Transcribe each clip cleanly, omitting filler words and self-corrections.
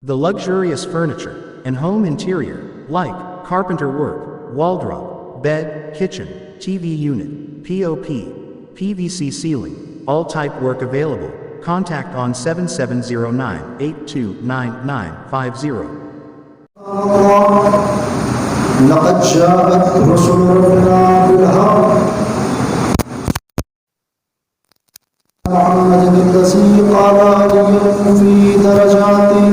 The luxurious furniture and home interior, like carpenter work, wall-drop, bed, kitchen, TV unit, POP, PVC ceiling, all type work available. Contact on 7709-829950. لقد جاءت رسل ربنا بالحق محمد الذي قال علي في درجاتي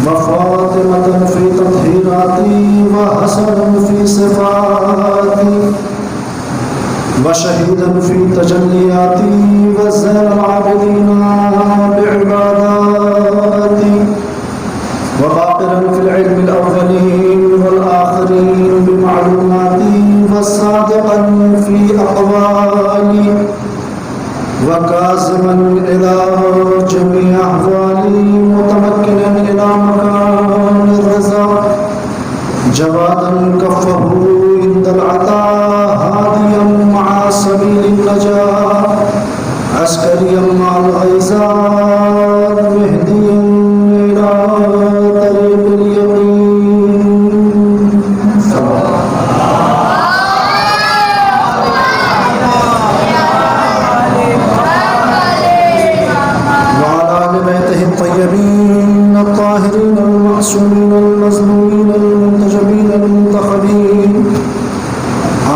وفاطمة في تطهيراتي وحسن في صفاتي وشهيدا في تجلياتي وزين العابدين بعباداتي وغافرا في العلم الأولين والآخرين بمعلوماتي وصادقا في أقوالي وكاظما إلى جميع أحوالي متمكنا إلى مكان الرضا جوادا كفه عند العطاء هاديا مع سبيل النجاة عسكريا مع الغيظان مهديا إلى طريق اليقين وعلى آل بيته الطيبين الطاهرين المعصومين المظلومين المنتجبين المنتخبين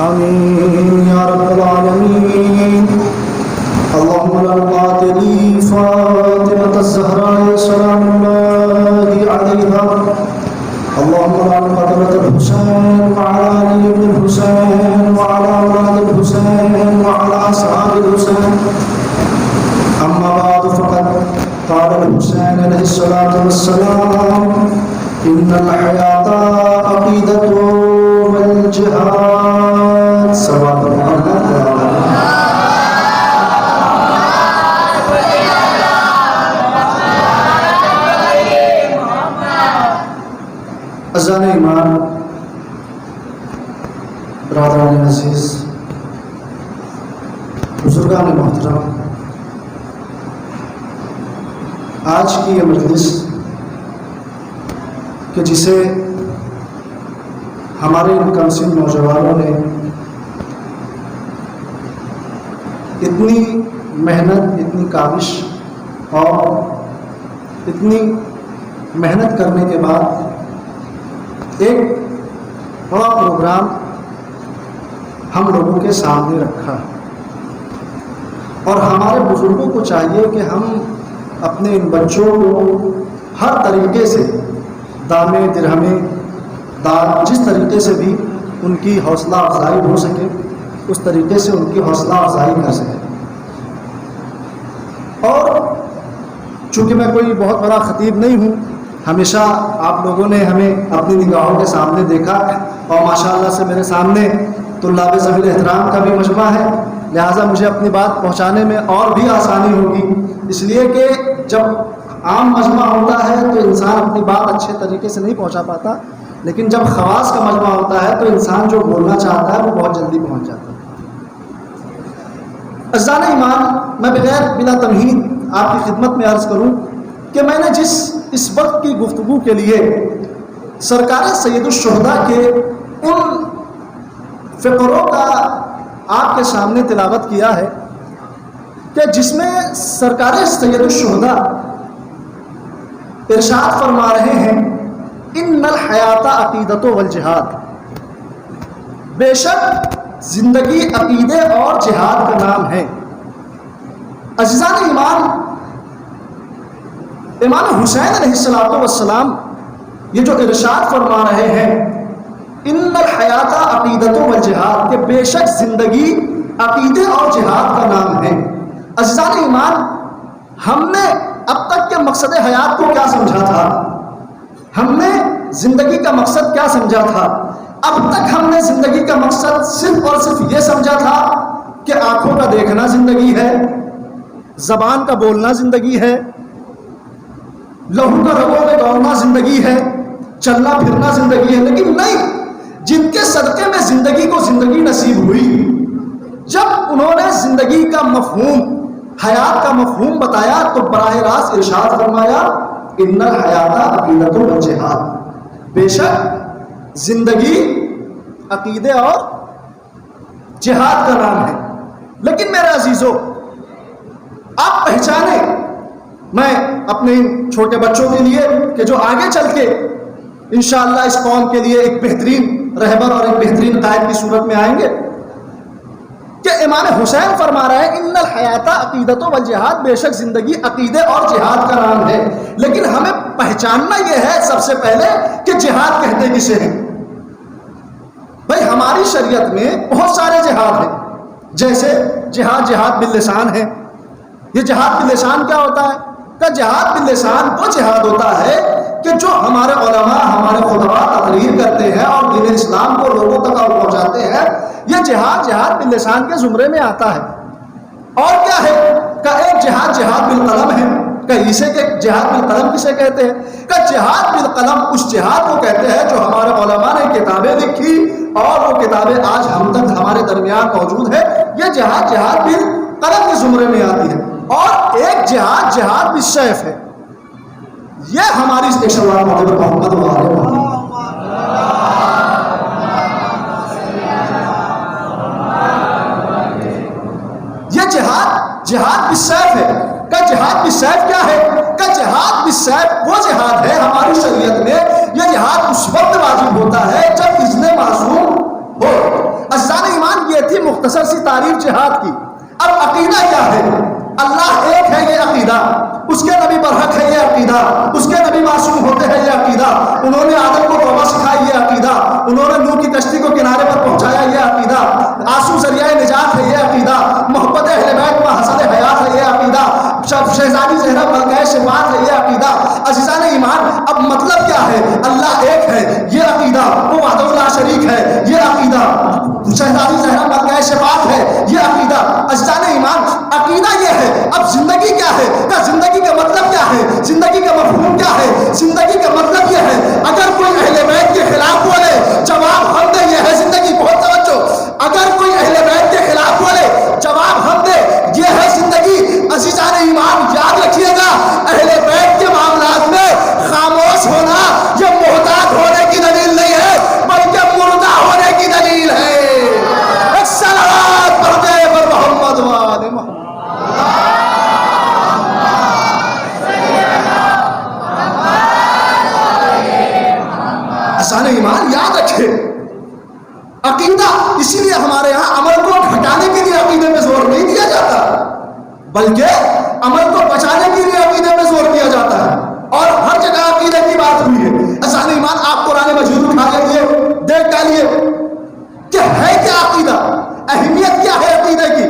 آمين يا رب العالمين. اللهم لا قاتلي فاطمة الزهراء سلام الله عليها. اللهم لا قتلة الحسين وعلى علي بن الحسين وعلى أولاد الحسين وعلى أصحاب الحسين. أما بعد فقد قال الحسين عليه الصلاة والسلام إن الحياة عقيدة والجهاد سواء. عزیزان ایمان، برادران عزیز، بزرگان محترم، آج کی یہ مجلس کہ جسے ہمارے ان کمسن نوجوانوں نے اتنی محنت، اتنی کاوش اور اتنی محنت کرنے کے بعد ایک بڑا پروگرام ہم لوگوں کے سامنے رکھا، اور ہمارے بزرگوں کو چاہیے کہ ہم اپنے ان بچوں کو ہر طریقے سے دامے درہمے دار جس طریقے سے بھی ان کی حوصلہ افزائی ہو سکے اس طریقے سے ان کی حوصلہ افزائی کر سکیں. اور چونکہ میں کوئی بہت بڑا خطیب نہیں ہوں، ہمیشہ آپ لوگوں نے ہمیں اپنی نگاہوں کے سامنے دیکھا، اور ماشاءاللہ سے میرے سامنے طلاب ذوی احترام کا بھی مجمع ہے، لہٰذا مجھے اپنی بات پہنچانے میں اور بھی آسانی ہوگی، اس لیے کہ جب عام مجمع ہوتا ہے تو انسان اپنی بات اچھے طریقے سے نہیں پہنچا پاتا، لیکن جب خواص کا مجمع ہوتا ہے تو انسان جو بولنا چاہتا ہے وہ بہت جلدی پہنچ جاتا ہے. عزیزان ایمان، میں بلا تمہید آپ کی خدمت میں عرض کروں کہ میں نے اس وقت کی گفتگو کے لیے سرکار سید الشہداء کے ان فقروں کا آپ کے سامنے تلاوت کیا ہے کہ جس میں سرکار سید الشہداء ارشاد فرما رہے ہیں ان الحیات عقیدت والجہاد، بے شک زندگی عقیدے اور جہاد کا نام ہے. عزیزان ایمان، امام حسین علیہ السلام یہ جو ارشاد فرما رہے ہیں ان الحیات عقیدت والجہاد، کہ بے شک زندگی عقیدے اور جہاد کا نام ہے. عزیزان ایمان، ہم نے اب تک کے مقصد حیات کو کیا سمجھا تھا؟ ہم نے زندگی کا مقصد کیا سمجھا تھا؟ اب تک ہم نے زندگی کا مقصد صرف اور صرف یہ سمجھا تھا کہ آنکھوں کا دیکھنا زندگی ہے، زبان کا بولنا زندگی ہے، لہو کا رگوں میں دوڑنا زندگی ہے، چلنا پھرنا زندگی ہے. لیکن نہیں، جن کے صدقے میں زندگی کو زندگی نصیب ہوئی، جب انہوں نے زندگی کا مفہوم، حیات کا مفہوم بتایا تو براہ راست ارشاد فرمایا ان الحیات عقیدۃ و جہاد، بے شک زندگی عقیدے اور جہاد کا نام ہے۔ لیکن میرے عزیزو، آپ پہچانیں، میں اپنے چھوٹے بچوں کے لیے کہ جو آگے چل کے انشاءاللہ اس قوم کے لیے ایک بہترین رہبر اور ایک بہترین قائد کی صورت میں آئیں گے، کہ امام حسین فرما رہے ہیں ان الحیات عقیدۃ والجہاد، بے شک زندگی عقیدے اور جہاد کا نام ہے۔ لیکن ہمیں پہچاننا یہ ہے سب سے پہلے کہ جہاد کہتے کسے ہیں۔ بھائی ہماری شریعت میں بہت سارے جہاد ہیں، جیسے جہاد باللسان ہے۔ یہ جہاد باللسان کیا ہوتا ہے؟ کہ جہاد باللسان وہ جہاد ہوتا ہے کہ جو ہمارے علماء، ہمارے خطباء تقریر کرتے ہیں اور دین اسلام کو لوگوں تک پہنچاتے ہیں، یہ جہاد باللسان کے زمرے میں آتا ہے۔ اور کیا ہے کہ ایک جہاد بالقلم ہے، کہ اسے کہ جہاد بالقلم کسے کہتے ہیں؟ کہ جہاد بالقلم اس جہاد کو کہتے ہیں جو ہمارے علماء نے کتابیں لکھی اور وہ کتابیں آج ہم تک ہمارے درمیان موجود ہے۔ یہ جہاد بالقلم کے زمرے میں آتی ہے۔ اور ایک جہاد بالسیف ہے۔ یہ ہماری ایک شروعات محمد یہ جہاد بالسیف ہے۔ کہ جہاد بالسیف کیا ہے؟ کہ جہاد بالسیف وہ جہاد ہے ہماری شریعت میں، یہ جہاد اس وقت واجب ہوتا ہے جب اذن معصوم ہو۔ عزیزان ایمان، یہ تھی مختصر سی تعریف جہاد کی۔ اب عقیدہ کیا ہے؟ اللہ ایک ہے، یہ عقیدہ، اس کے نبی برحق ہے، یہ عقیدہ، اس کے نبی معصوم ہوتے ہیں، یہ عقیدہ، انہوں نے آدم کو توبہ سکھائی، یہ عقیدہ، انہوں نے نوح کی کشتی کو کنارے پر پہنچایا، یہ عقیدہ، آنسو ذریعہ نجات ہے، یہ عقیدہ، محبت اہل بیت و حسد حیات ہے، یہ عقیدہ، شہزادی زہرا ملکہ شفاعت ہے، یہ عقیدہ۔ عزیزان ایمان، اب مطلب کیا ہے؟ اللہ ایک ہے، یہ عقیدہ، وہ وحدہ لا شریک ہے، یہ عقیدہ، شہزادی زہرا ملکہ شفاعت ہے، یہ عقیدہ۔ عزیزان ایمان، عقیدہ یہ ہے۔ اب زندگی کیا ہے؟ کہ زندگی کا مطلب کیا ہے؟ زندگی کا مفہوم کیا ہے؟ زندگی کا مطلب یہ ہے، اگر کوئی اہل بیت کے خلاف بولے جواب ہم دے، یہ ہے زندگی۔ بہت توجہ، اگر کوئی اہل بیت کے خلاف بولے جواب ہم دے، یہ ہے زندگی۔ عزیزان ایمان، یاد رکھیے گا، اہل بیت کے معاملات میں خاموش ہونا یہ محتاط ہونے کی دلیل نہیں ہے، بلکہ مردہ ہونے کی دلیل ہے۔ ایک صلوات پڑھ دے پر محمد وآل محمد۔ عزیزان ایمان، یاد رکھے، عقیدہ، اسی لیے ہمارے یہاں عمل کو گھٹانے کے لیے عقیدے میں زور نہیں دیا جاتا، بلکہ عمل کو بچانے کے لیے عقیدے میں زور دیا جاتا ہے۔ اور ہر جگہ عقیدے کی بات ہوئی ہے۔ عزیزان ایمان، آپ قرآن مجید اٹھا لیجیے، دیکھ ڈالیے کہ ہے کیا عقیدہ، اہمیت کیا ہے عقیدے کی۔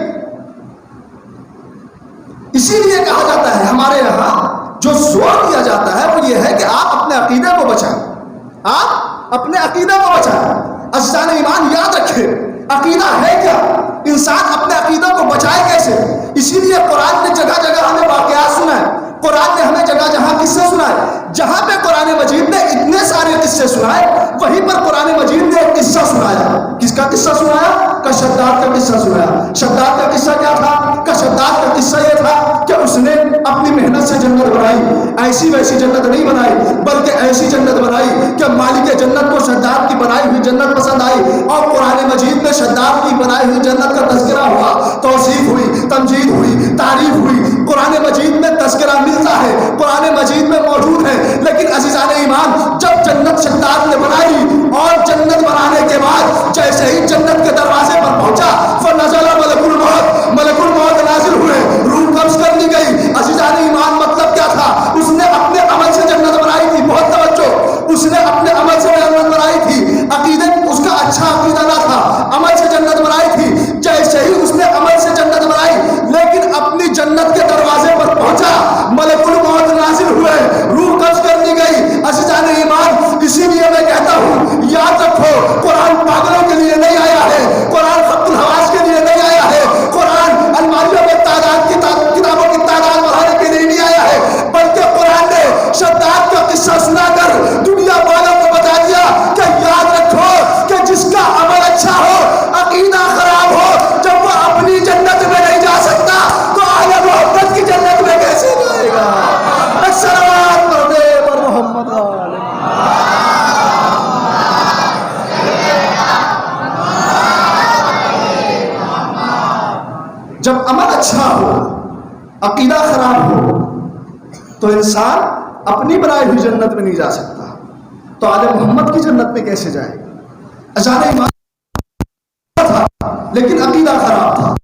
اسی لیے کہا جاتا ہے ہمارے یہاں جو زور دیا جاتا ہے وہ یہ ہے کہ آپ اپنے عقیدے کو بچائیں، آپ اپنے عقیدے کو بچائیں۔ عزیزان ایمان، یاد رکھے، عقیدہ ہے کیا، انسان اپنے عقیدہ کو بچائے کیسے؟ اسی لیے قرآن نے جگہ جگہ ہمیں واقعات سنائے، قرآن نے ہمیں جگہ جہاں قصے سنائے۔ جہاں پہ قرآن مجید نے اتنے سارے قصے سنائے، وہیں پر قرآن مجید نے ایک قصہ سنایا۔ کس کا قصہ سنایا؟ کہ شداد کا قصہ سنایا۔ شداد کا قصہ کیا تھا؟ کہ شداد کا قصہ یہ تھا کہ اس نے اپنی محنت سے جنت بنائی، ایسی ویسی جنت نہیں بنائی، بلکہ ایسی جنت بنائی کہ مالک جنت کو شداد کی بنائی ہوئی جنت پسند آئی، اور قرآن مجید میں شداد کی بنائی ہوئی جنت کا تذکرہ ہوا، توصیف ہوئی، تمجید ہوئی، تعریف ہوئی۔ قرآن مجید میں تذکرہ ملتا ہے، قرآن مجید میں موجود ہے۔ لیکن عزیزان ایمان، جب جنت شداد نے بنائی اور جنت بنانے کے بعد جیسے ہی جنت کے دروازے پر پہنچا، فنزل ملک الموت نازل ہوئے، روح قبض کر لی گئی۔ عزیزان ایمان، مطلب کیا تھا؟ اس نے اپنے عمل سے جنت بنائی تھی۔ بہت توجہ، اس نے اپنے عمل سے جنت بنائی تھی، عقیدے اس کا اچھا عقیدہ نہ تھا، عمل سے جنت بنائی تھی۔ جیسے ہی اس نے عمل سے جنت عقیدہ خراب ہو تو انسان اپنی بنائی ہوئی جنت میں نہیں جا سکتا، تو آل محمد کی جنت میں کیسے جائے؟ اجان ایمان تھا لیکن عقیدہ خراب تھا۔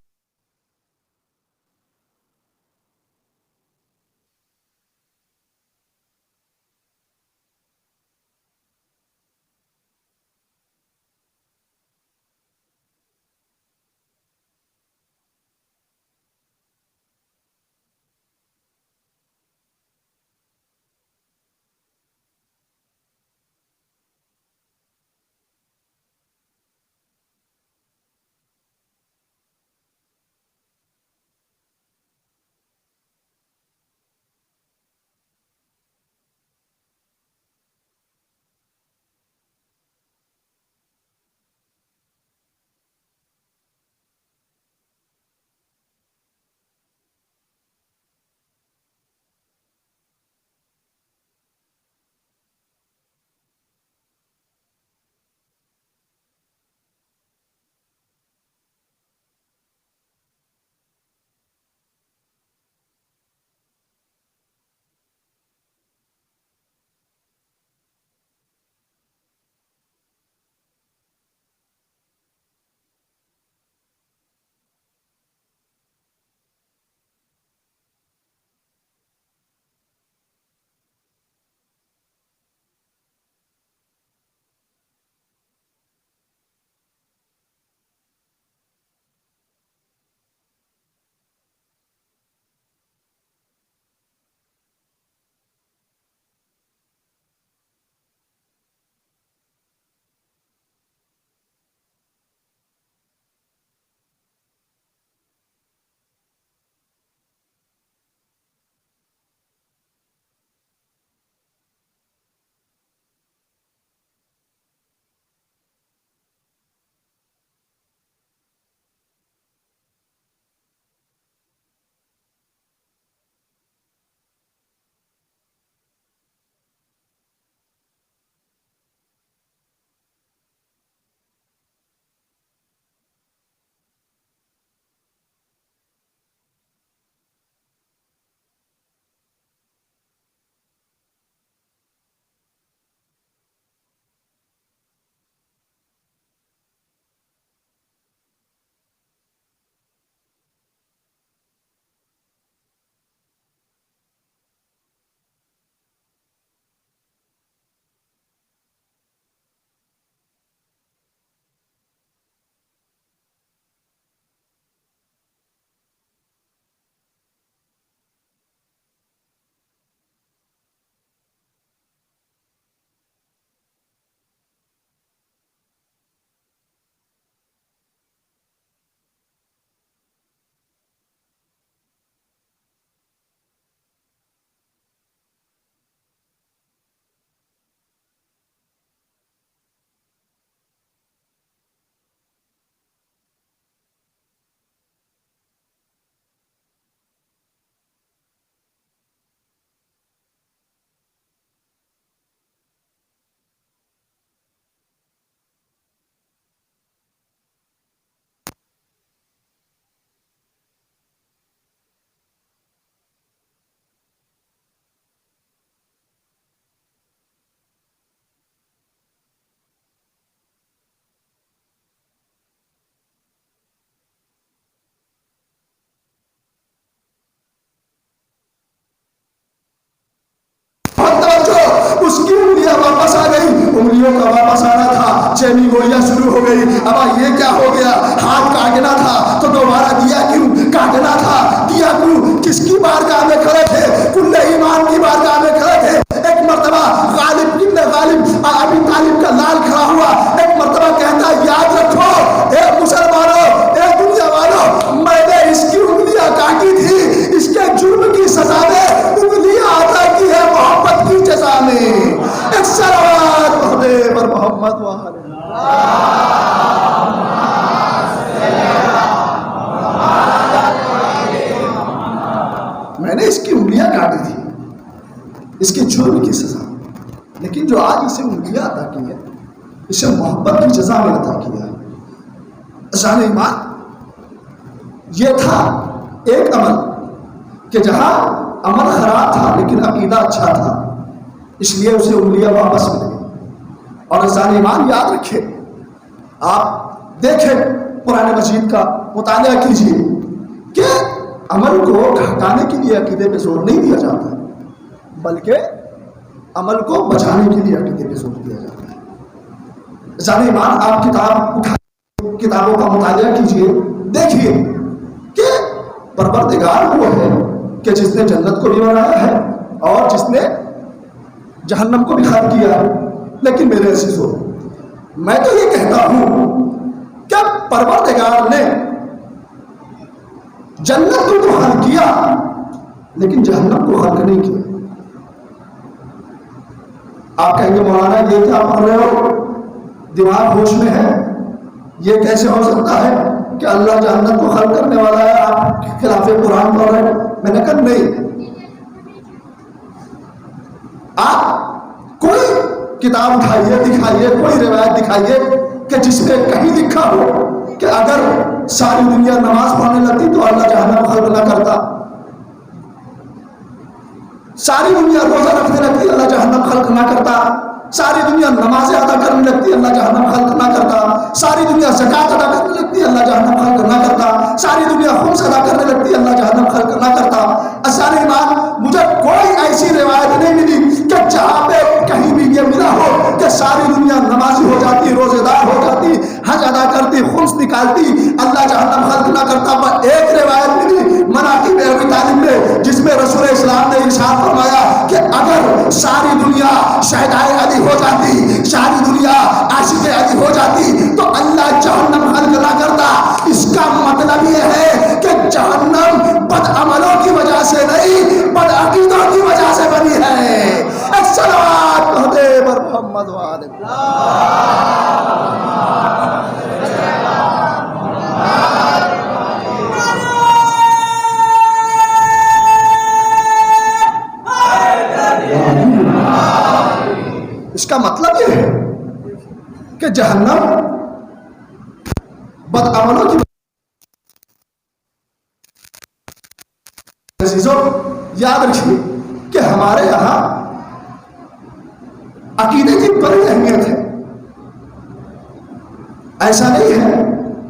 اس کی انگلیاں واپس آ گئی، انگلیوں کا واپس آنا تھا، چینی گولیاں شروع ہو گئی۔ اب یہ کیا ہو گیا؟ ہاتھ کاٹنا تھا تو دوبارہ دیا کیوں کاٹنا تھا؟ دیا کیوں؟ کس کی بارگاہ میں کھڑے تھے؟ کل ایمان کی بارگاہ میں کھڑے تھے۔ ایک مرتبہ غالب ابن غالب ابی طالب کا لال کھڑا ہوا، ایک مرتبہ کہتا یاد رکھو اے مسلمانوں، اے دنیا والوں، میں نے اس کی انگلیاں کاٹی تھی، اس کے جرم کی سزا میں انگلیاں عطا کی ہے محبت کی جزا میں۔ ایک صلوات محمد پر محمد وآلہ میں نے اس کی انگلیاں کاٹی تھی، اس کے جرم کی سزا، لیکن جو آج اسے انگلیاں عطا کی ہے، اسے محبت کی جزا میں عطا کیا ہے۔ اذان ایمان یہ تھا ایک عمل کہ جہاں عمل خراب تھا لیکن عقیدہ اچھا تھا، اس لیے اسے انگلیاں واپس مل گئی۔ اور انسان ایمان یاد رکھے، آپ دیکھیں قرآن مجید کا مطالعہ کیجیے کہ عمل کو گھٹانے کے لیے عقیدے پہ زور نہیں دیا جاتا، بلکہ عمل کو بچانے کے لیے عقیدے پہ زور دیا جاتا ہے۔ انسان ایمان، آپ کتاب اٹھائیے، کتابوں کا مطالعہ کیجیے، دیکھیے کہ پروردگار وہ ہے کہ جس نے جنت کو بھی بنایا ہے اور جس نے جہنم کو بھی خلق کیا ہے۔ لیکن میرے عزیزو، میں تو یہ کہتا ہوں کہ پروردگار نے جنت کو تو خلق کیا لیکن جہنم کو خلق نہیں کیا۔ آپ کہیں گے مولانا یہ کیا پڑھ رہے ہو، دماغ ہوش میں ہے، یہ کیسے ہو سکتا ہے کہ اللہ جہنم کو خلق کرنے والا ہے، آپ خلاف قرآن پڑھ رہے ہیں؟ میں نے کہا نہیں، آپ کوئی کتاب اٹھائیے، دکھائیے، کوئی روایت دکھائیے کہ جس میں کہیں لکھا ہو کہ اگر ساری دنیا نماز پڑھنے لگتی تو اللہ جہنم خلق نہ کرتا، ساری دنیا روزہ رکھنے لگتی اللہ جہنم خلق نہ کرتا، ساری دنیا نمازیں ادا کرنے لگتی اللہ جہنم خلق نہ کرتا، ساری دنیا زکات ادا کرنے لگتی اللہ جہنم خلق نہ کرتا، ساری دنیا خمس ادا کرنے لگتی اللہ جہنم خلق نہ کرتا۔ انسان ایمان، مجھے کوئی ایسی روایت نہیں ملی کہ جہاں پہ کہیں بھی یہ ملا ہو کہ ساری دنیا نمازی ہو جاتی، روزے دار ہو جاتی، حج ادا کرتی، خمس نکالتی، اللہ جہنم خلق نہ کرتا۔ پر ایک روایت ملی مناقب ابی طالب میں، جس میں رسول اسلام نے ارشاد فرمایا کہ اگر ساری دنیا شہدائے علی ہو جاتی، ساری دنیا عاشق علی ہو جاتی تو اللہ جہنم خلق نہ کرتا۔ اس کا مطلب یہ ہے کہ جہنم بد عملوں کی وجہ سے نہیں، بد عقیدوں کی وجہ سے بنی ہے۔ ایک صلوات پڑھتے پر محمد وآلہ اس کا مطلب یہ ہے کہ جہنم بد عملوں کی عزیزوں یاد رکھیے کہ ہمارے یہاں عقیدے کی بڑی اہمیت ہے۔ ایسا نہیں ہے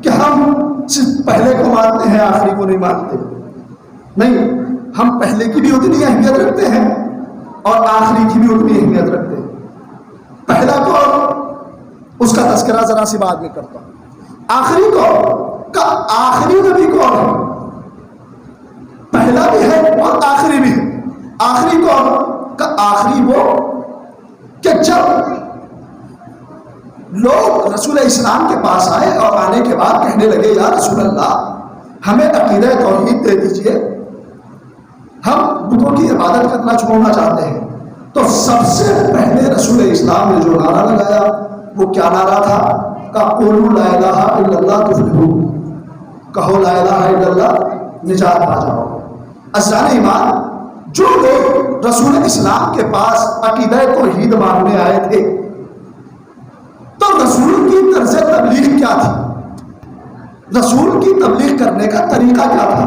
کہ ہم صرف پہلے کو مانتے ہیں آخری کو نہیں مانتے، نہیں، ہم پہلے کی بھی اتنی اہمیت رکھتے ہیں اور آخری کی بھی اتنی اہمیت رکھتے ہیں۔ پہلا کون، اس کا تذکرہ ذرا سی بعد میں کرتا ہوں۔ آخری کون کا آخری نبی کون ہے، پہلا بھی ہے اور آخری بھی ہے۔ آخری کون کا آخری وہ کہ جب لوگ رسول اسلام کے پاس آئے اور آنے کے بعد کہنے لگے یا رسول اللہ ہمیں عقیدہ توحید دے دیجئے، ہم بتوں کی عبادت کرنا چھوڑنا چاہتے ہیں، تو سب سے پہلے رسول اسلام نے جو نعرہ لگایا وہ کیا نعرہ تھا؟ کہ قولوا لا الہ الا اللہ تفلحوا، کہو لا الہ الا اللہ نجات پا جاؤ۔ عزیزان ایمان، جو لوگ رسول اسلام کے پاس عقیدہ توحید مانگنے آئے تھے تو رسول کی طرز تبلیغ کیا تھی؟ رسول کی تبلیغ کرنے کا طریقہ کیا تھا؟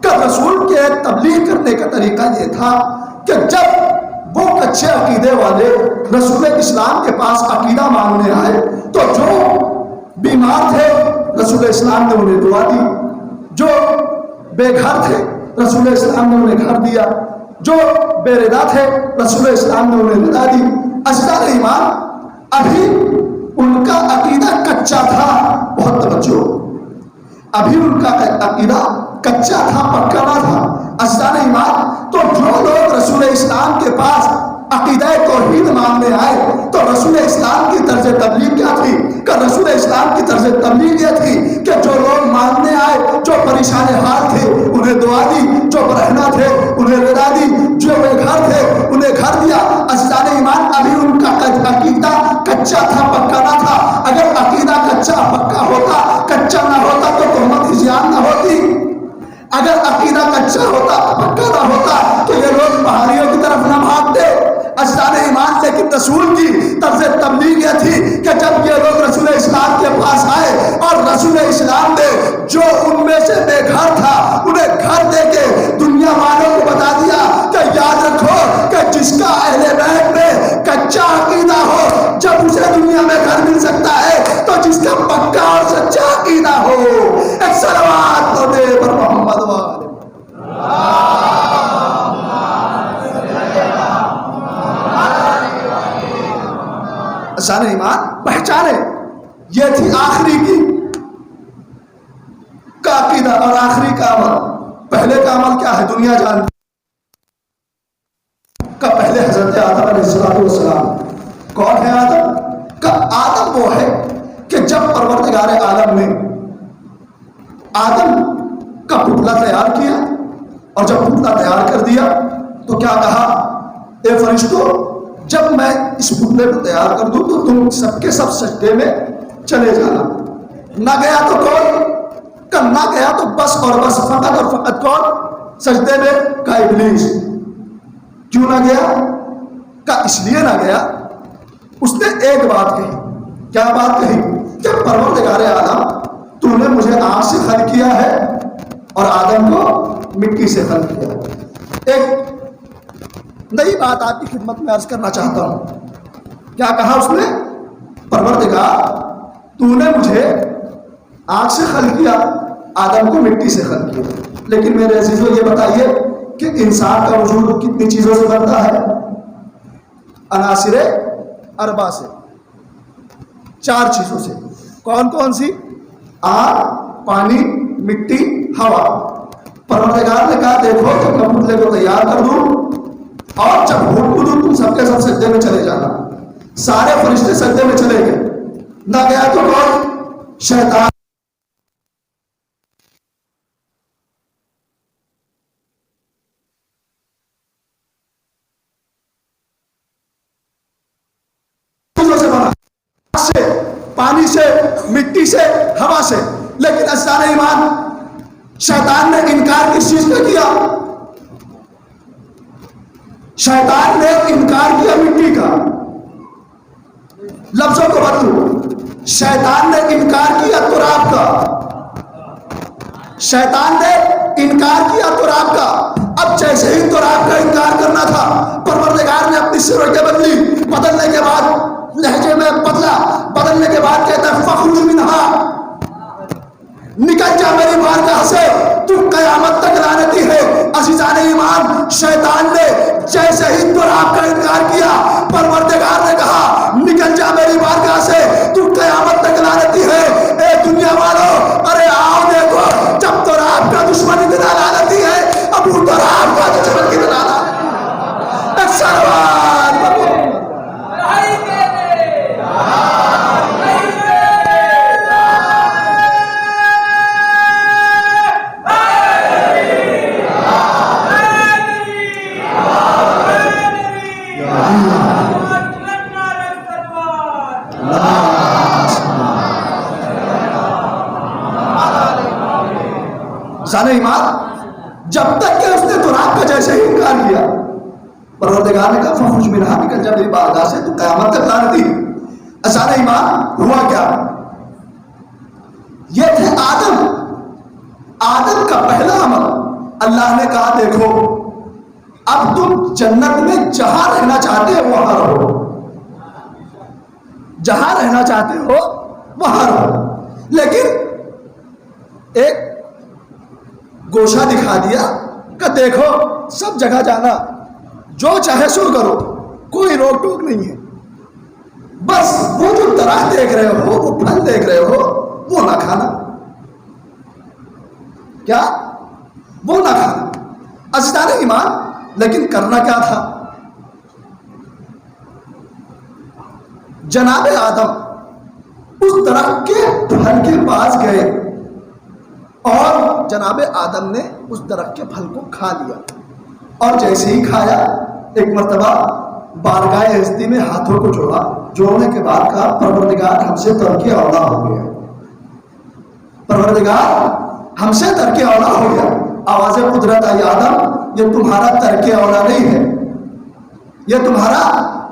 کہ رسول کے تبلیغ کرنے کا طریقہ یہ تھا کہ جب وہ کچے عقیدے والے رسول اسلام کے پاس عقیدہ مانگنے آئے تو جو بیمار تھے رسول اسلام نے انہیں دعا دی، جو بے گھر تھے رسول اسلام نے انہیں گھر دیا، جو بے ردا تھے رسول اسلام نے انہیں ردا دی۔ عزیزان ایمان، ابھی ان کا عقیدہ کچا تھا، بہت توجہ، ابھی ان کا عقیدہ کچا تھا، پکا نہ تھا۔ عزیزان ایمان، تو جو لوگ رسول اسلام کے پاس عقیدہ توحید مانگنے آئے تو رسول اسلام کی طرز تبلیغ کیا تھی؟ کہ رسول اسلام کی طرز تبلیغ یہ تھی کہ جو لوگ مانگنے آئے، جو پریشان حال تھے انہیں دعا دی، جو برہنہ تھے انہیں رضا دی، جو بے گھر تھے انہیں گھر دیا۔ عزیزان ایمان، ابھی ان کا عقیدہ کچا تھا، پکا نہ تھا۔ اگر عقیدہ کچا پکا ہوتا، کچا نہ ہوتا تو تہمت ہجیان نہ ہوتی۔ اگر عقیدہ کچا ہوتا، پکا نہ ہوتا تو یہ لوگ پہاڑیوں کی طرف نہ بھاگتے۔ عزیزان ایمان، لیکن رسول کی طرز تبلیغ یہ تھی کہ جب یہ لوگ رسول اسلام کے پاس آئے اور رسول اسلام نے جو ان میں سے بے گھر تھا انہیں گھر دے کے دنیا والوں اذان ایمان پہچانے. یہ تھی آخری کی کا عقیدہ اور آخری کا عمل. پہلے کا عمل کیا ہے دنیا جانتی کا. پہلے حضرت آدم علیہ السلام. کون ہے آدم؟ کا آدم وہ ہے کہ جب پروردگار عالم نے آدم کا پتلا تیار کیا اور جب پتلا تیار کر دیا تو کیا کہا؟ اے فرشتوں، جب میں اس پتلے کو تیار کر دوں تو تم سب کے سب سجدے میں چلے جانا. نہ گیا تو کون؟ نہ گیا تو بس اور بس فقط اور فقط کون سجدے میں؟ کا ابلیس. کیوں نہ گیا؟ کا اس لیے نہ گیا اس نے ایک بات کہی. کیا بات کہی؟ کہ پروردگار عالم تو نے مجھے آگ سے خلق کیا ہے اور آدم کو مٹی سے خلق کیا ہے. ایک نئی بات آپ کی خدمت میں عرض کرنا چاہتا ہوں. کیا کہا اس نے؟ پروردگار تو نے مجھے آگ سے خلق کیا، آدم کو مٹی سے خلق کیا. لیکن میرے عزیزو یہ بتائیے کہ انسان کا وجود کتنی چیزوں سے بنتا ہے؟ عناصر اربع سے، 4 چیزوں سے. کون کون سی؟ آگ، پانی، مٹی، ہوا. پروردگار نے کہا دیکھو جب میں پتلے کو تیار کر دوں اور جب حکم دوں تم سب کے سب سجدے میں چلے جانا. سارے فرشتے سجدے میں چلے گئے. نہ گیا تو کون؟ شیطان. سے، پانی سے، مٹی سے، ہوا سے. لیکن اذان ایمان شیطان نے انکار کس چیز کا کیا؟ شیطان نے انکار کیا مٹی کا. لفظوں کو بدلو. شیطان نے انکار کیا تراب کا. شیطان نے انکار کیا تراب کا. اب جیسے ہی تراب کا انکار کرنا تھا پروردگار نے اپنی صورت بدلی. بدلنے کے بعد لہجے میں بدلا. بدلنے کے بعد کہتا ہے فخرج منہا، نکل جا میری بارگاہ سے، تو قیامت تک لعنتی ہے. عزیزان ایمان شیطان نے جیسے ہی تراب کا انکار کیا پروردگار نے کہا نکل جا میری بارگاہ سے، تو قیامت تک لعنتی ہے. اے دنیا والو، ارے آؤ دیکھو جب تراب کا دشمن اتنا لعنتی ہے ابو تراب کا دشمن کتنا لعنتی. ایک سوال بابو ایمان جب تک کہ اس نے تراب کا جیسے ہی انکار کیا پروردگار نے کہا فخرج منہا، نکل جا میری بارگاہ سے، تو قیامت تک لعنتی. اذان ایمان ہوا کیا؟ یہ تھے آدم. آدم کا پہلا عمل اللہ نے کہا دیکھو اب تم جنت میں جہاں رہنا چاہتے ہو وہاں رہو. جہاں رہنا چاہتے ہو وہاں رہو. لیکن ایک گوشہ دکھا دیا کہ دیکھو سب جگہ جانا، جو چاہے سو کرو، کوئی روک ٹوک نہیں ہے. بس وہ جو درخت دیکھ رہے ہو، وہ پھل دیکھ رہے ہو، وہ نہ کھانا. کیا؟ وہ نہ کھانا. عزیزان ایمان لیکن کرنا کیا تھا؟ جناب آدم اس درخت کے پھل کے پاس گئے اور جناب آدم نے اس درخت کے پھل کو کھا لیا. اور جیسے ہی کھایا ایک مرتبہ بارگاہ ہستی میں ہاتھوں کو جوڑا. جوڑنے کے بعد کہا پروردگار ہم سے ترک اولا ہو گیا. پروردگار ہم سے ترک اولا ہو گیا. آواز قدرت آئی آدم یہ تمہارا ترک اولا نہیں ہے، یہ تمہارا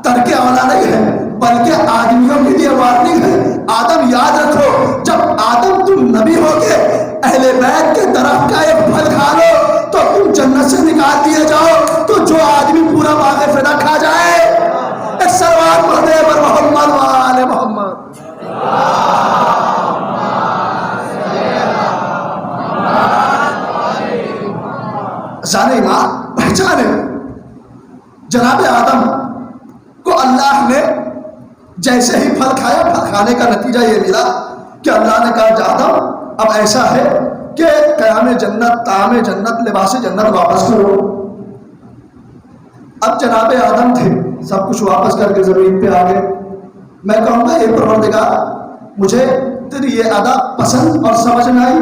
ترک اولا نہیں ہے بلکہ آدمیوں کے لیے وارننگ ہے. آدم یاد رکھو جب آدم تم نبی ہو کے اہل بیت کے درخت کا ایک پھل کھا لو تو تم جنت سے نکال دیے جاؤ. تو جو آدمی پورا باغ فدا کھا جائے ایک سلوات پڑھتے ہیں پر محمد وآل محمد. جانے ایمان پہچانے جناب آدم کو اللہ نے جیسے ہی پھل کھایا, پھل کھانے کا نتیجہ یہ ملا کہ اللہ نے کہا کہ آدم اب ایسا ہے کہ قیام جنت, طعام جنت, لباس جنت واپس کرو. اب جناب آدم تھے, سب کچھ واپس کر کے زمین پہ آ گئے. میں کہوں گا اے پروردگار مجھے تیری یہ ادا پسند اور سمجھ میں آئی.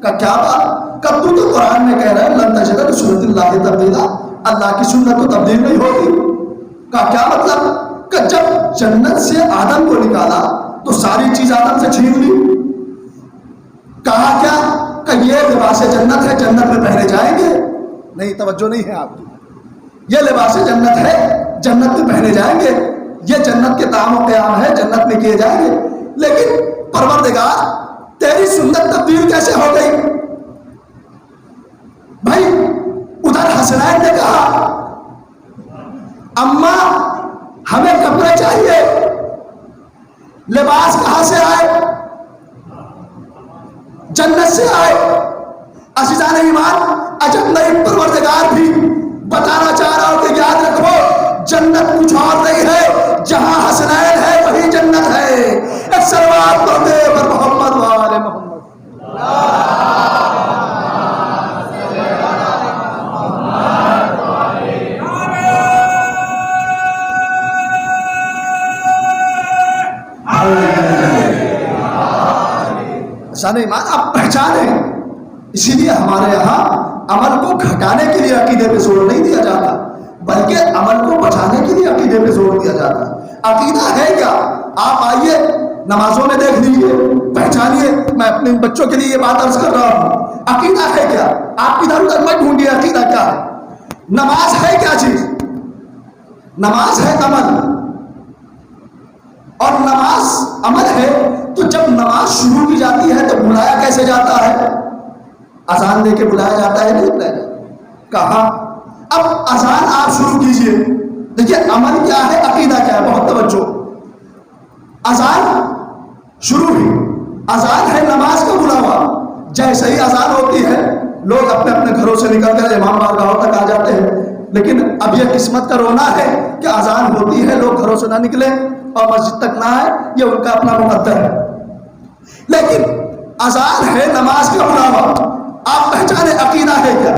کا کیا بات, کب تو قرآن میں کہہ رہا ہے لن تجد لسنت اللہ تبدیلا, اللہ کی سنت تو تبدیل نہیں ہوتی. کا کیا مطلب کہ جب جنت سے آدم کو نکالا تو ساری چیز آدم سے چھین لی. کہا کیا کہ یہ لباس جنت ہے, جنت میں پہنے جائیں گے. نہیں, توجہ نہیں ہے آپ کی. یہ لباس جنت ہے, جنت میں پہنے جائیں گے, یہ جنت کے طعام و قیام ہے, جنت میں کیے جائیں گے. لیکن پروردگار تیری سنت تبدیل کیسے ہو گئی؟ بھائی ادھر حسنین نے کہا اماں ہمیں کپڑے چاہیے, لباس کہاں سے آئے؟ جنت سے آئے. عزیزان ایمان, عجب نہیں, پروردگار بھی بتانا چاہ رہا ہوں کہ یاد رکھو جنت کچھ اور نہیں ہے, جہاں حسنین ہے وہی جنت ہے. ایک صلوات پڑھتے پر محمد وآل محمد. ایمان آپ پہچانیں. اسی لیے ہمارے یہاں عمل کو گھٹانے کے لیے عقیدے پہ زور نہیں دیا جاتا, بلکہ عمل کو بچانے کے لیے عقیدے پہ زور دیا جاتا ہے. عقیدہ ہے کیا؟ آپ آئیے نمازوں میں دیکھ لیجیے, پہچانیے. میں اپنے بچوں کے لیے یہ بات عرض کر رہا ہوں, عقیدہ ہے کیا؟ آپ ادھر ادھر مت ڈھونڈیے عقیدہ کیا ہے. نماز ہے کیا چیز؟ نماز ہے عمل, اور نماز عمل ہے. تو جب نماز شروع کی جاتی ہے تو بلایا کیسے جاتا ہے؟ اذان دے کے بلایا جاتا ہے, نہیں بلایا جاتا. کہاں؟ اب اذان آپ شروع کیجئے, دیکھیے عمل کیا ہے, عقیدہ کیا ہے, بہت توجہ. اذان شروع ہوئی, اذان ہے نماز کا بلاوا. جیسے ہی اذان ہوتی ہے لوگ اپنے اپنے گھروں سے نکل کر امام بارگاہوں تک آ جاتے ہیں. لیکن اب یہ قسمت کا رونا ہے کہ اذان ہوتی ہے, لوگ گھروں سے نہ نکلیں اور مسجد تک نہ آئے, یہ ان کا اپنا مقدر ہے. لیکن اذان ہے نماز کا بلاوا, آپ پہچانے عقیدہ ہے کیا؟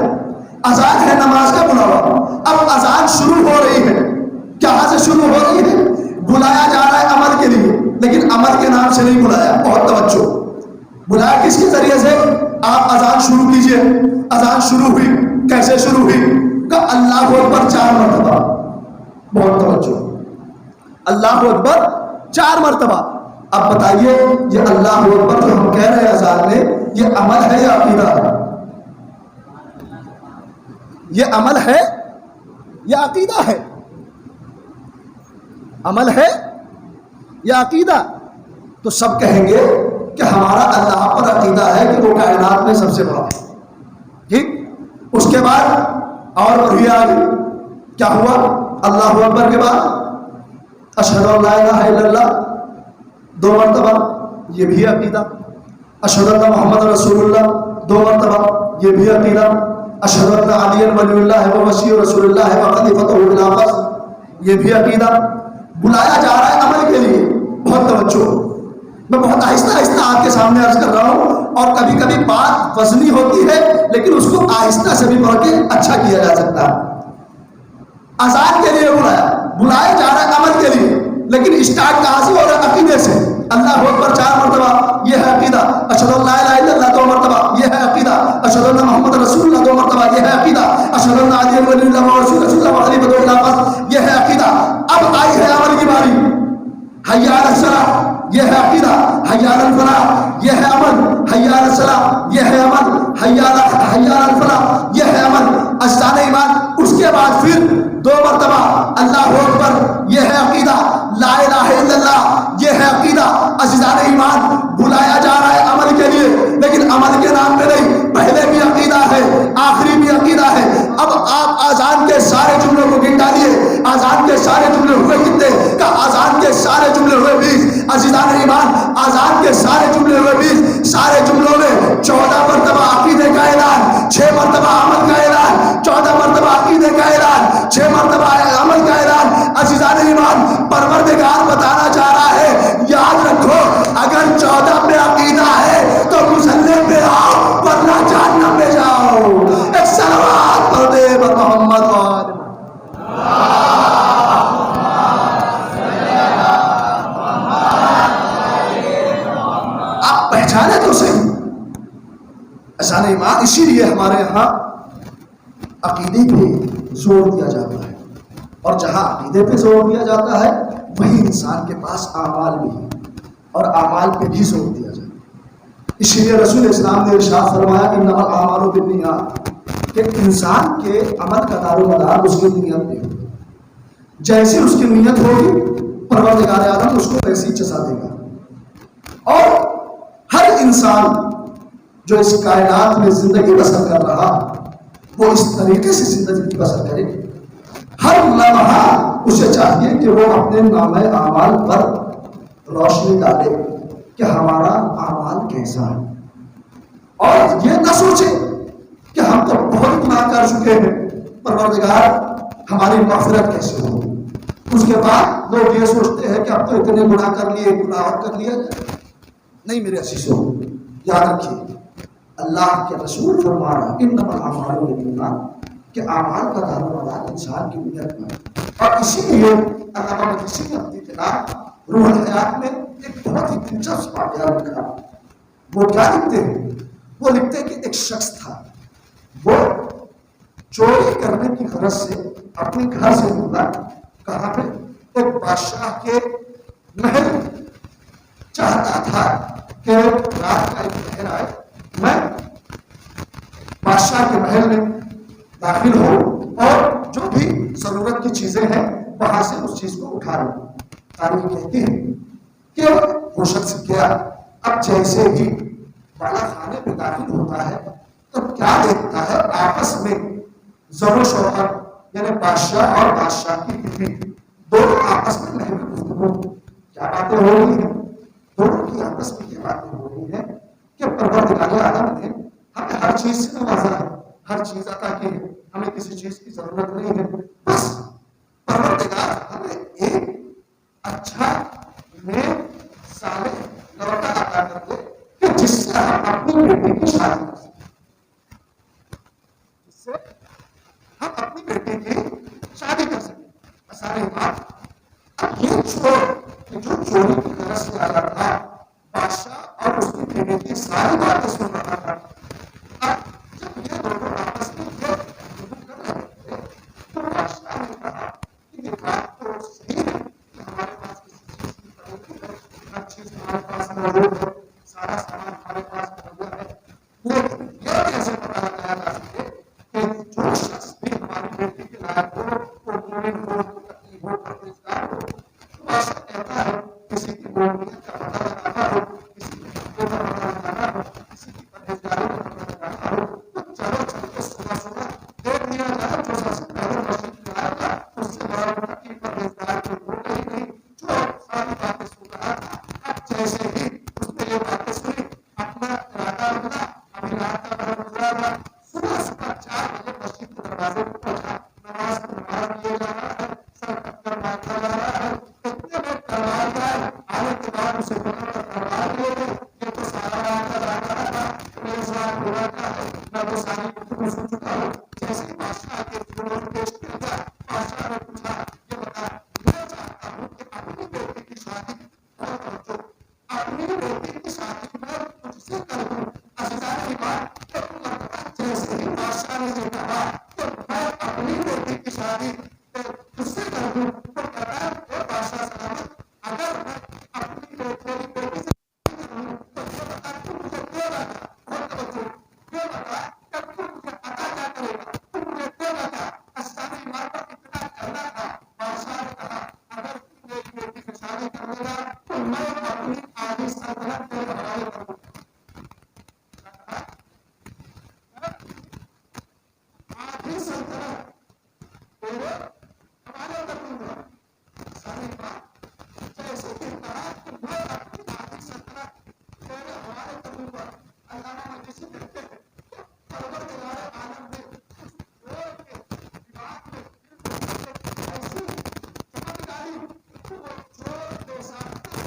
اذان ہے نماز کا بلاوا. اب اذان شروع ہو رہی ہے, کہاں سے شروع ہو رہی ہے؟ بلایا جا رہا ہے عمل کے لیے, لیکن عمل کے نام سے نہیں بلایا. بہت توجہ. بلایا کس کے ذریعے سے؟ آپ اذان شروع کیجئے. اذان شروع ہوئی, کیسے شروع ہوئی؟ کہ اللہ اکبر 4 مرتبہ. بہت توجہ. اللہ اکبر 4 مرتبہ. اب بتائیے یہ اللہ اکبر جو ہم کہہ رہے ہیں اذان میں, یہ عمل ہے یا عقیدہ ہے؟ یہ عمل ہے یا عقیدہ ہے؟ عمل ہے یا عقیدہ؟ تو سب کہیں گے کہ ہمارا اللہ پر عقیدہ ہے کہ وہ کائنات میں سب سے بڑا ہے. ٹھیک. اس کے بعد اور بڑھیا آگے کیا ہوا؟ اللہ اکبر کے بعد اشہد ان لا الہ الا اللہ 2 مرتبہ, یہ بھی عقیدہ. اشہد ان محمد رسول اللہ 2 مرتبہ, یہ بھی عقیدہ. اشہد ان علی ولی اللہ و مسیح رسول اللہ و خلیفۃہ بالعباس, یہ بھی عقیدہ. بلایا جا رہا ہے عمل کے لیے. بہت توجہ. میں بہت آہستہ آہستہ آپ کے سامنے عرض کر رہا ہوں, اور کبھی کبھی بات وزنی ہوتی ہے لیکن اس کو آہستہ سے بھی پڑھ کے اچھا کیا جا سکتا ہے. اذان کے لیے بلایا جا رہا ہے عمل کے لیے, لیکن اسٹارٹ کہاں سے ہو رہا ہے؟ عقیدے سے. اللہ اکبر 4 مرتبہ, یہ ہے عقیدہ. اشہد ان لا الہ الا اللہ 2 مرتبہ, یہ ہے عقیدہ. اشہد ان محمد رسول اللہ 2 مرتبہ, یہ ہے عقیدہ. اشہد ان علی ولی اللہ و رسول اللہ و خلیفۃ بالعباس, یہ ہے عقیدہ. اب آئی ہے عمل کی باری. حی علی الصلاۃ, یہ ہے عقیدہ. حی علی الفلاح, یہ ہے عمل. حی علی الصلاۃ, یہ ہے عمل. حی علی الفلاح, یہ ہے عمل. عزیزان ایمان, اس کے بعد پھر 2 مرتبہ اللہ اکبر, یہ ہے عقیدہ. لا الہ الا اللہ, یہ ہے عقیدہ. عزیزان ایمان, بلایا جا رہا ہے عمل کے لیے, لیکن عمل کے نام پہ نہیں, پہلے بھی عقیدہ ہے, آخری بھی عقیدہ ہے. اب آپ آذان کے سارے جملوں کو گن ڈالیے. آذان کے سارے جملے ہوئے کتنے؟ کہ آذان کے سارے جملے ہوئے 20. عزیزان ایمان, آذان کے سارے جملے ہوئے 20. سارے جملوں میں 14 مرتبہ عقیدے کا اعلان, 6 مرتبہ عمل کا اعلان. 14 مرتبہ عقیدے کا اعلان, 6 مرتبہ عمل کا اعلان. عزیزان ایمان, پروردگار بتانا چاہ رہا ایمان اسی لیے ہمارے یہاں عقیدے پہ زور دیا جاتا ہے، اور جہاں عقیدے پہ زور دیا جاتا ہے وہی انسان کے پاس اعمال بھی ہے، اور اعمال پہ بھی زور دیا جاتا ہے۔ اسی لیے رسول اسلام نے ارشاد فرمایا کہ انما الاعمال بالنیات، کہ انسان کے عمل کا دار و مدار اس کی نیت پہ ہوگا، جیسی اس کی نیت ہوگی پروردگار عالم اس کو ویسی جزا دے گا۔ اور ہر انسان جو اس کائنات میں زندگی بسر کر رہا وہ اس طریقے سے زندگی بسر کرے، ہر لمحہ اسے چاہیے کہ وہ اپنے نامہ اعمال پر روشنی ڈالے کہ ہمارا اعمال کیسا ہے، اور یہ نہ سوچے کہ ہم تو بہت گناہ کر چکے ہیں، پروردگار ہماری مغفرت کیسے ہوگی۔ اس کے بعد لوگ یہ سوچتے ہیں کہ اب تو اتنے گناہ کر لیے، گناہ اور کر لیا جائے۔ نہیں میرے عزیزو، یاد رکھیے اللہ کے رسول فرما رہا انما الاعمال بالنیات، کہ اعمال کا دار و مدار انسان کی نیت پر۔ اور اسی لیے علامہ مجلسی نے اپنی کتاب روح الحیات میں ایک بہت ہی دلچسپ واقعہ لکھا۔ وہ کیا لکھتے ہیں؟ وہ لکھتے ہیں کہ ایک شخص تھا، وہ چوری کرنے کی غرض سے اپنے گھر سے نکلا، کہاں پہ؟ ایک بادشاہ کے محل۔ چاہتا تھا کہ رات کا ایک پہر آئے، میں بادشاہ کے محل میں داخل ہوں اور جو بھی ضرورت کی چیزیں ہیں وہاں سے اس چیز کو اٹھا لوں۔ تاریخ کہتی ہے کہ وہ شخص گیا، اب جیسے ہی بالا خانے پہ داخل ہوتا ہے تو کیا دیکھتا ہے؟ آپس میں زوج و شوہر یعنی بادشاہ اور بادشاہ کی بیوی دونوں آپس میں محل گفتگو، کیا باتیں ہو رہی ہیں؟ دونوں کی آپس میں یہ باتیں ہو رہی ہیں کہ پروردگار عالم نے ہمیں ہر چیز سے نوازا ہے، ہر چیز عطا کی ہے، ہمیں کسی چیز کی ضرورت نہیں ہے، بس پروردگار ہمیں ایک اچھا نیک صالح لڑکا عطا کر دے کہ جس سے ہم اپنی بیٹی کی شادی کر سکیں، جس سے ہم اپنی بیٹی کی شادی کر سکیں۔ سارے بات اب یہ چھوڑ کہ جو چوری کی غرض سے آیا تھا بادشاہ اور اس کی بیوی کی ساری باتیں سن رہا تھا، اب جب یہ دونوں آپس میں یہ گفتگو کر رہے تھے تو بادشاہ نے کہا کہ یہ بات تو صحیح ہے کہ ہمارے پاس کسی چیز کی کمی نہیں ہے، ہر چیز ہمارے پاس موجود ہے، سارا سامان ہمارے پاس موجود ہے، لیکن یہ کیسے پتا لگایا جا سکے کہ جو شخص بھی ہماری بیٹی کے لائق ہو، وہ مومن ہو، متقی ہو، پرہیزگار ہو، تو ایسا کہتا ہے کسی کی مومنیت کا پتہ لگانا ہو، کسی کی تقویٰ کا پتہ لگانا ہو، کسی کی پرہیزگاری کا پتہ لگانا ہو، تو چلو چل کے صبح دیکھ لیا جائے جو سب سے پہلے مسجد میں آئے گا اس سے بڑا متقی پرہیزگار کوئی ہوگا ہی نہیں۔ جو ساری باتیں سن رہا تھا، اب جیسے ہی اس نے یہ باتیں سنی اپنا ارادہ بدلا، ابھی رات کا وقت گزرا تھا، صبح 4 بجے مسجد کے دروازے پر پہنچا، نماز کی نماز لیے جا رہا ہے، سر پکڑ مانگا جا رہا ہے، اتنے میں تلوار جائے آنے کے بعد اسے پکڑ کر تلوار لیے گئے۔ یہ تو سارا رات کا جا رہا تھا، میں اس رات ہو رہا تھا، میں وہ ساری گفتگو سن چکا ہوں۔ جیسے ہی بادشاہ کے فون پیش کیا گیا، بادشاہ نے پوچھا یہ بتا، میں چاہتا ہوں کہ اپنی بیٹی کی شادی اور توجہ اپنی بیٹی کی شادی میں تجھ سے کروں۔ عزیزان ایمان، ایک مرتبہ جیسے ہی بادشاہ نے یہ کہا کہ میں اپنی بیٹی کی شادی تجھ سے کروں، تو کہتا ہے اے بادشاہ سلامت، اگر میں اپنی بیٹی سے کروں تو یہ بتا کہ مجھے دے گا کیا؟ بہت توجہ، یہ بتا کہ تو مجھے عطا کیا کرے گا، تو مجھے دے گا کیا؟ عزیزان ایمان پر اتنا کرنا تھا۔ بادشاہ نے کہا اگر تو میری بیٹی سے شادی کر لے گا تو میں اپنی آدھی سلطنت تیرے حوالے کر دوں گا۔ آدھی سلطنت تیرے حوالے کر دوں گا۔ ساری بات جیسے کہ کہا کہ میں اپنی آدھی سلطنت تیرے حوالے کر دوں گا، علامہ مجلسی کہتے ہیں کہ پروردگار عالم نے اس چور کے دماغ میں ایسی چمکداری کہ وہ چور بے ساختہ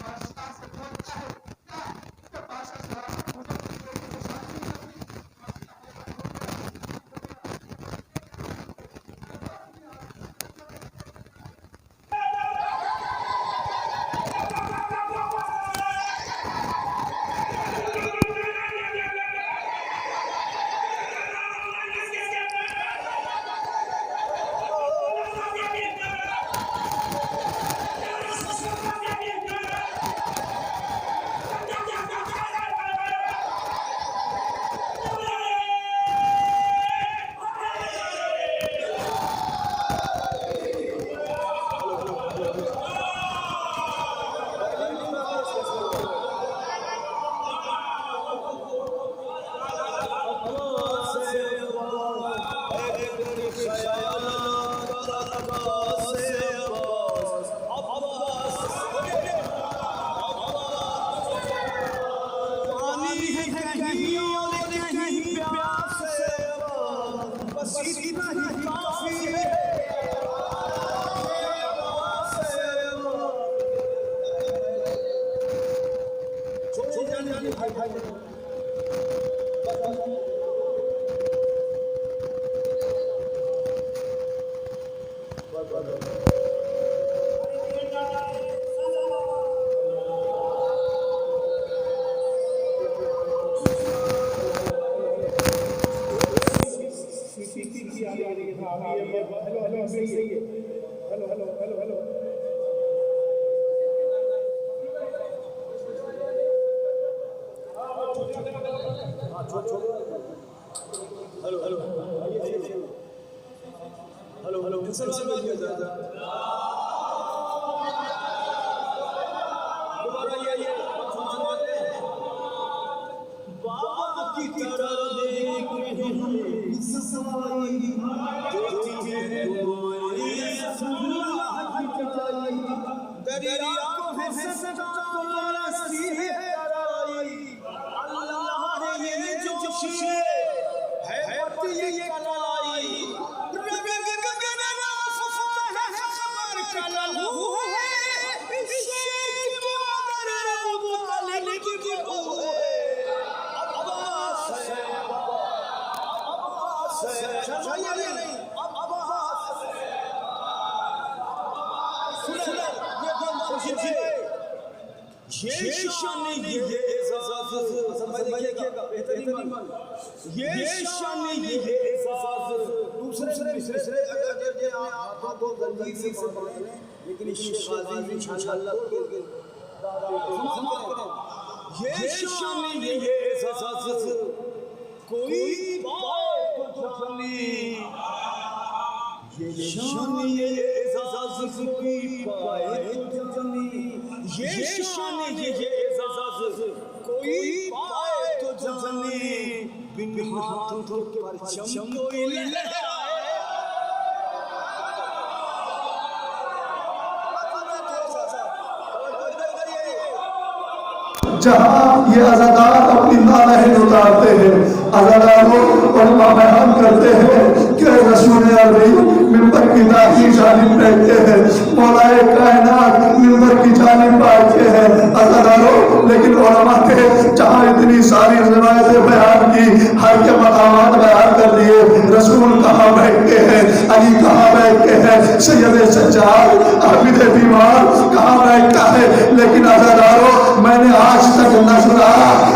جہاں یہ عزادار اپنی نالہن اتارتے ہیں، عزاداروں علماء بیان کرتے ہیں کہ رسول عربی منبر کی داخلی جانب رہتے ہیں، مولا کائنات منبر کی جانب آتے ہیں عزاداروں، لیکن علماء کے جہاں اتنی ساری روایتیں بیان کی، ہر کے مقامات بیان کر دیے، رسول کہاں بیٹھتے ہیں، علی کہاں بیٹھتے ہیں، سید سجاد عابد بیمار کہاں بیٹھتا ہے، لیکن عزاداروں میں نے آج تک نہ سنا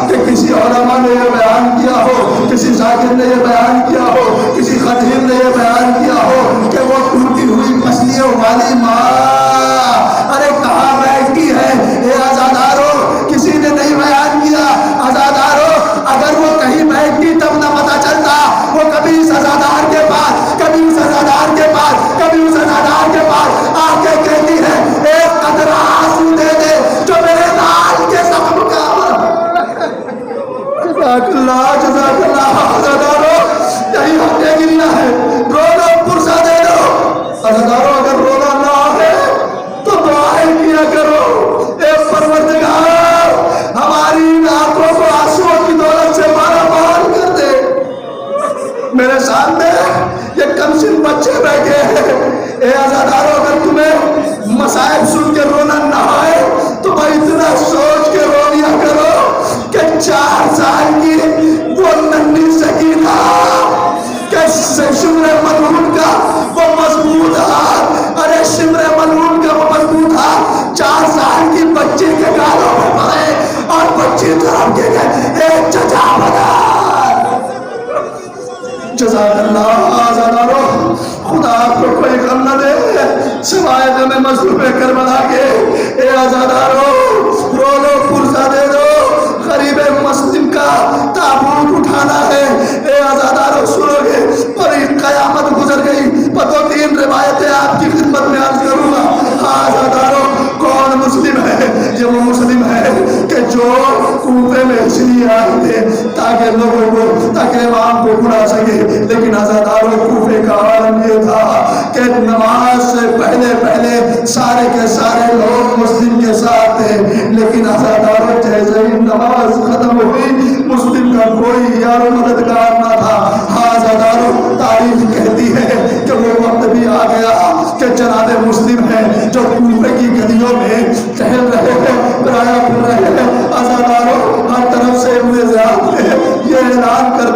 کہ کسی علماء نے یہ بیان کیا ہو، کسی ذاکر نے یہ بیان کیا ہو، کسی خطیب نے یہ بیان کیا ہو کہ وہ ٹوٹی ہوئی پسلیوں والی ماں ارے کہاں بیٹھتی ہے۔ اے عزاداروں کسی نے نہیں بیان کیا، عزاداروں اگر وہ کہیں بیٹھتی تب نہ پتا چلتا، وہ کبھی اس عزادار کے پاس، کبھی اس عزادار کے پاس، کبھی اس عزادار کے پاس آ کے کہتی ہے ایک قطرہ آنسو دے دے جو میرے لال کے زخم کا۔ جزاک اللہ عزاداروں یہی ہاتھیں گرنا ہے، رونا پرسا دے دو عزاداروں، اگر رونا نہ آئے تو دعائیں کیا کرو، اے پروردگار ہماری آنکھوں کو آنسوؤں کی دولت سے مالا مال کر دے۔ میرے سامنے یہ کم سن بچے بیٹھے ہیں، اے عزاداروں اگر تمہیں مصائب سن کے رونا نہ آئے تو میں اتنا سوچ کے رو لیا کرو کہ 4 سال کی وہ ننھی سکینہ کہ شمر ملعون کا وہ مضبوط ہاتھ، ارے شمر ملعون کا وہ مضبوط ہاتھ 4 سال کی بچی کے گالوں میں پڑے اور بچی طرف کے گئے ایک چچا بنا۔ جزاک اللہ عزاداروں، خدا آپ کو کوئی غم نہ دے سوائے غم مظلوم کربلا کے۔ اے عزاداروں رو لو پرزہ دے دو، غریب مسلم کا تابوت اٹھانا ہے۔ اے عزاداروں سنو گے بڑی قیامت گزر گئی، 2-3 روایتیں آپ کی خدمت میں عرض کروں گا۔ عزاداروں کون مسلم ہے؟ یہ وہ مسلم ہے کہ جو کوفے میں اس لیے آئے تھے تاکہ لوگوں کو، تاکہ امام کو بلا سکے، لیکن عزاداروں کوفے کا عالم یہ تھا کہ نماز سے پہلے سارے کے سارے لوگ مسلم کے ساتھ تھے، لیکن عزاداروں جیسے ہی نماز ختم ہوئی مسلم کا کوئی یار و مددگار نہ تھا۔ عزاداروں تاریخ کہتی ہے کہ وہ وقت بھی آ گیا کہ جناب مسلم ہیں جو کوفے کی گلیوں میں ٹہل رہے ہیں، پرایا پھر رہے ہیں، عزاداروں ہر طرف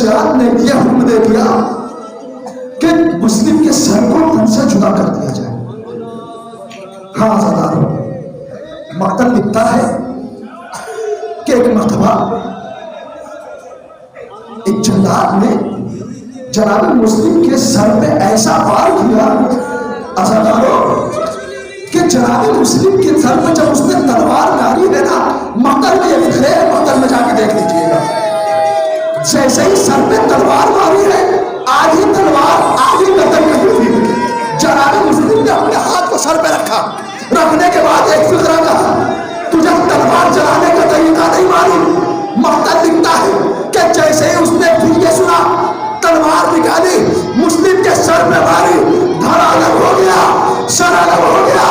زیاد نے یہ حکم دے دیا کہ مسلم کے سر کو تن سے جدا کر دیا جائے. ہاں زدارو مقتل لکھتا ہے کہ ایک مرتبہ ایک جلاد نے جناب مسلم کے سر پہ ایسا وار کیا ازادارو کہ جناب مسلم کے سر پہ جب اس نے تلوار ماری ہے نا، مقتل میں یہ فکر ہے، مقتل میں جا کے دیکھ لیجیے گا، جیسے ہی سر پہ تلوار ماری ہے آدھی تلوار آدھی قتل کر دی. جناب مسلم نے اپنے ہاتھ کو سر پہ رکھا، رکھنے کے بعد ایک فکرہ کہا تجھے تلوار چلانے کا طریقہ نہیں معلوم. مقتل لکھتا ہے کہ جیسے ہی اس نے پھر یہ سنا تلوار نکالی مسلم کے سر پہ ماری، دھڑ الگ ہو گیا، سر الگ ہو گیا.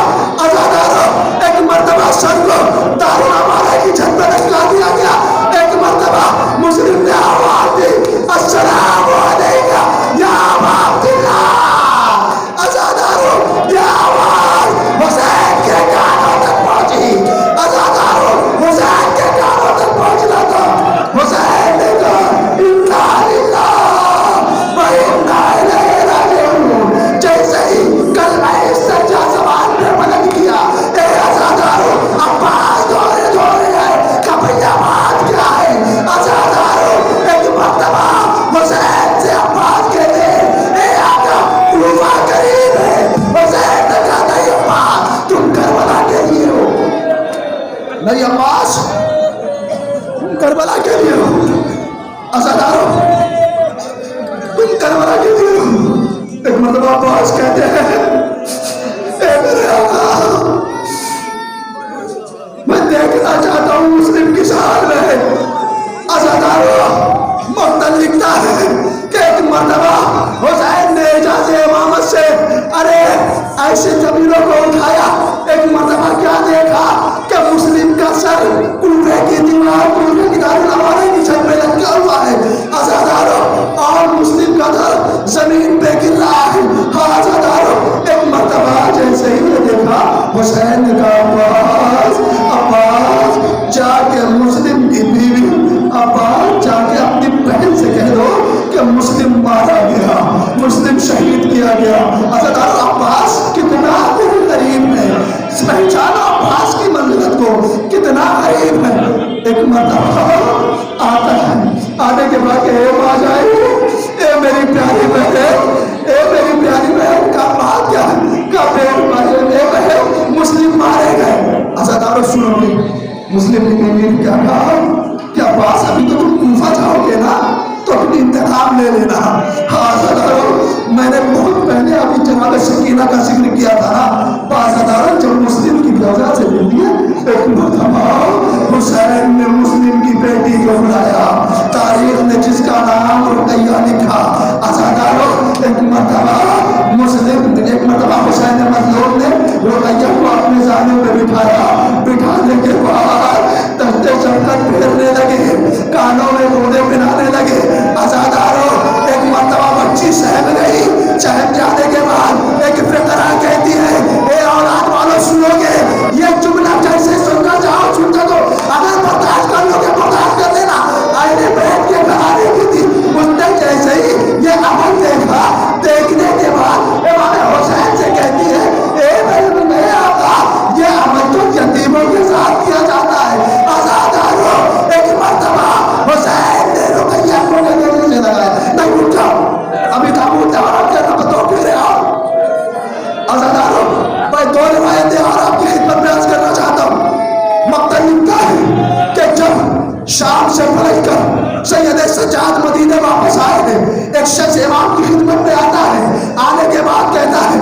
ازادارو ایک مرتبہ سر کو دارالعمارہ کی چھت پہ لٹکا دیا گیا. ایک مرتبہ مسلم نے آواز دی السلام علیکم یا ابا عبداللہ. ازادارو یہ آواز حسین کے کانوں تک پہنچی. ازادارو حسین کے کانوں تک پہنچنا تھا. حسین نے کہا انا للہ و انا الیہ راجعون. جیسے ہی کلمہ استرجاع زبان پہ بلند کیا، اے ازادارو عباس دورے دورے ہے کہ بھیا بات کیا ہے. ازادارو ایک مرتبہ حسین سے عباس کہتے ہیں اے آقا کوفہ قریب ہے. حسین نے کہا نہیں عباس تم کربلا کے لیے ہو، نہیں عباس تم کربلا کے لیے ہو. ازادارو تم کربلا کے لیے ہو. ایک مرتبہ عباس کہتے ہیں اے میرے آقا میں دیکھنا چاہتا ہوں مسلم کس حال میں ہے. ازادارو مقتل لکھتا ہے کہ ایک مرتبہ حسین نے اجازت امامت سے ارے ایسے زمینوں کو اٹھایا. ایک مرتبہ کیا دیکھا کہ مسلم کا سر کوفے کی دیوار، کوفے کی دارالعمارہ کی چھت پہ لٹکا ہوا ہے. ازادارو اور مسلم کا سر زمین پہ گر رہا ہے. ہاں ازادارو ایک مرتبہ جیسے ہی نے دیکھا حسین نے کہا عباس عباس جا کے مسلم کی بیوی، عباس جا کے اپنی بہن سے کہہ دو کہ مسلم مارا گیا، مسلم شہید کیا گیا. ازادارو عباس کتنا قریب ہے، پہچانا عباس کی منزلت کو کتنا قریب ہے. ایک مرتبہ آتا ہے، آنے کے بعد کہ اے ماں جائی، اے میری پیاری بہن، اے میری پیاری بہن کا بات کیا ہے کا پیٹ مارے، اے بہن مسلم مارے گئے. ازادارو سنو گے مسلم نے کیا کہا کہ عباس ابھی تو تم کوفہ جاؤ گے نا تو اپنی انتقام لے لینا. ہاں ازادارو میں نے بہت پہلے ابھی جناب سکینہ کا ذکر کیا تھا نا. ازادارو جب مسلم کی وجہ سے ملتی ہے ایک مرتبہ حسین نے مسلم کی بیٹی کو بلایا، تاریخ نے جس کا نام رقیہ لکھا. ازادارو ایک مرتبہ حسین نے مظلوم نے رقیہ کو اپنے زانوں پہ بٹھایا. بٹھانے کے بعد تختے چمکن پھیرنے لگے، کانوں میں گھوڑے پہنانے لگے. ازادارو ایک مرتبہ بچی سہم گئی. سہم جانے کے بعد ایک فقرہ کہتی ہے اے اولاد والو سنو گے یہ جملہ جیسے سننا چاہو سنتا تو اگر برداشت کر لو گے برداشت کر لینا. آئینے بیٹھ کے گھرانے کی تھی، اس نے جیسے ہی یہ عمل دیکھا، دیکھنے کے بعد امام حسین سے کہتی ہے اے میرے آقا یہ عمل تو یتیموں کے ساتھ کیا جاتا ہے. ازادارو ایک مرتبہ حسین نے رقیہ کو گلے سے لگایا، نہیں اٹھ جاؤ ابھی تابوت تہوار کے نام تو پھر آؤ. ازادارو میں دو روایتیں اور آپ کی خدمت میں عرض کرنا چاہتا ہوں. مقتل لکھتا ہے کہ جب شام سے پلٹ کر سید سجاد مدینے واپس آئے تھے، ایک شخص امام کی خدمت میں آتا ہے. آنے کے بعد کہتا ہے